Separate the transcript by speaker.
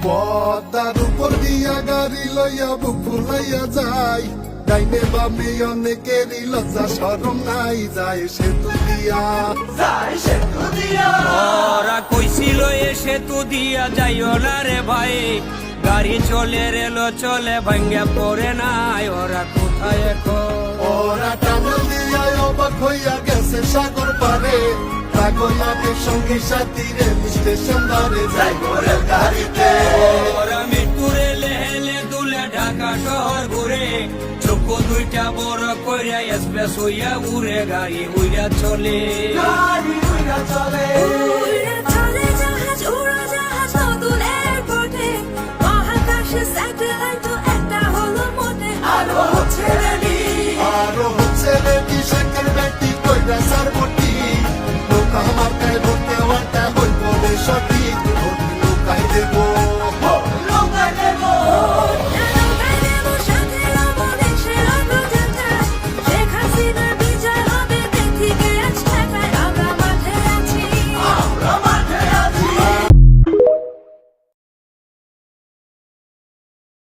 Speaker 1: পদ্মার উপর দিয়া গাড়ি লইয়া বুক ফুলাইয়া যায়, ডাইনে বামে অনেকেরই লজ্জা শরম নাই, যায় সেতু দিয়া,
Speaker 2: যায় সেতু দিয়া।
Speaker 3: ওরা কইছিল এ সেতু দিয়া যাইও না রে ভাই, গাড়ি চলে রেল চলে ভাঙ্গা পড়ে নাই, ওরা কোথায় এখন?
Speaker 1: ওরা টানেল দিয়া অবাক হইয়া গেছে সাগর পারে, রাগনাথের সঙ্গী সাথী রেল স্টেশন ধরে
Speaker 2: যাই রেল গাড়িতে।
Speaker 3: ওরা মিরপুরে লেহেলে দুলে ঢাকা শহর ঘুরে, চোখ দুইটা বড় কইরা এক্সপ্রেস হইয়া ঘুরে, গাড়ি উইরা চলে,
Speaker 2: গাড়ি উইরা চলে।